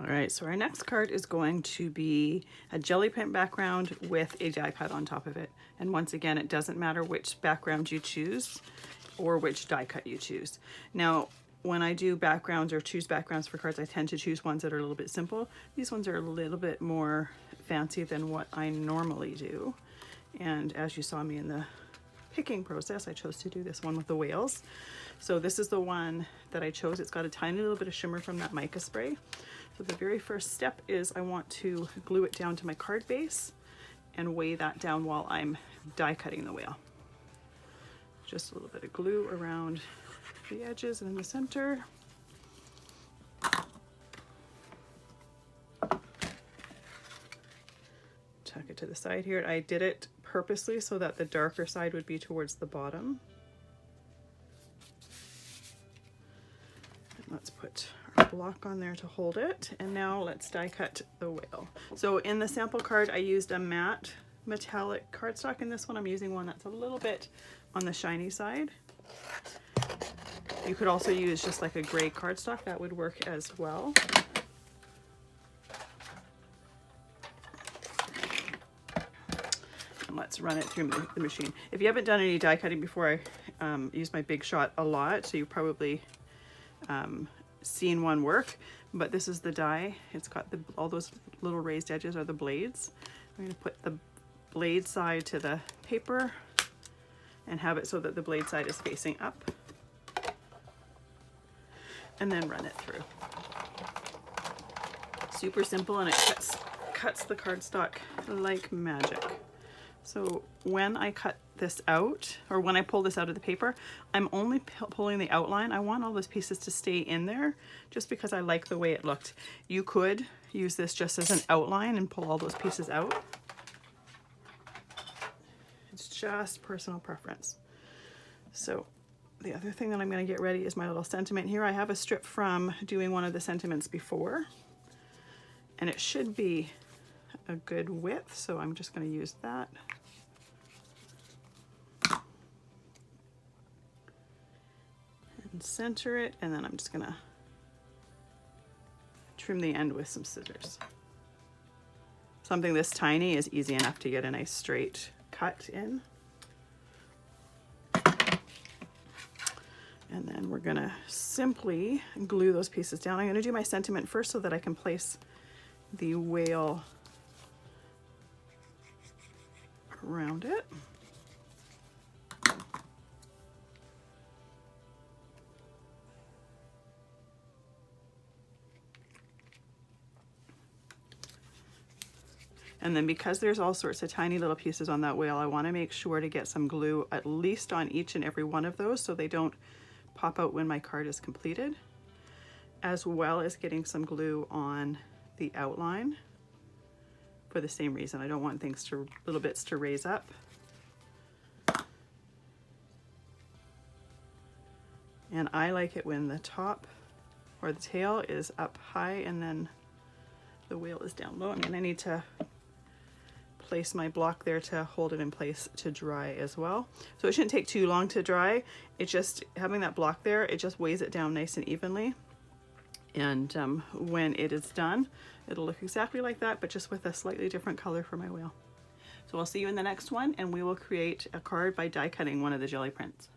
All right, so our next card is going to be a jelly print background with a die cut on top of it. And once again, it doesn't matter which background you choose or which die cut you choose. Now, when I do backgrounds or choose backgrounds for cards, I tend to choose ones that are a little bit simple. These ones are a little bit more fancy than what I normally do. And as you saw me in the picking process, I chose to do this one with the whales. So this is the one that I chose. It's got a tiny little bit of shimmer from that mica spray. So the very first step is I want to glue it down to my card base and weigh that down while I'm die cutting the whale. Just a little bit of glue around the edges and in the center. Tuck it to the side here. I did it purposely so that the darker side would be towards the bottom. And let's put our block on there to hold it. And now let's die cut the whale. So in the sample card, I used a matte metallic cardstock. In this one, I'm using one that's a little bit on the shiny side. You could also use just like a gray cardstock. That would work as well. Let's run it through the machine. If you haven't done any die cutting before, I use my Big Shot a lot, so you've probably seen one work, but this is the die. It's got all those little raised edges are the blades. I'm going to put the blade side to the paper and have it so that the blade side is facing up, and then run it through. Super simple, and it cuts the cardstock like magic. So when I cut this out, or when I pull this out of the paper, I'm only pulling the outline. I want all those pieces to stay in there just because I like the way it looked. You could use this just as an outline and pull all those pieces out. It's just personal preference. So the other thing that I'm going to get ready is my little sentiment here. I have a strip from doing one of the sentiments before, and it should be a good width, so I'm just going to use that. And center it, and then I'm just going to trim the end with some scissors. Something this tiny is easy enough to get a nice straight cut in. And then we're going to simply glue those pieces down. I'm going to do my sentiment first so that I can place the whale around it. And then because there's all sorts of tiny little pieces on that whale, I want to make sure to get some glue at least on each and every one of those so they don't pop out when my card is completed, as well as getting some glue on the outline for the same reason. I don't want things to, little bits to raise up. And I like it when the top or the tail is up high and then the whale is down low. I'm going to need to place my block there to hold it in place to dry as well. So it shouldn't take too long to dry. It's just having that block there, it just weighs it down nice and evenly. And when it is done, it'll look exactly like that, but just with a slightly different color for my whale. So I'll see you in the next one, and we will create a card by die cutting one of the jelly prints.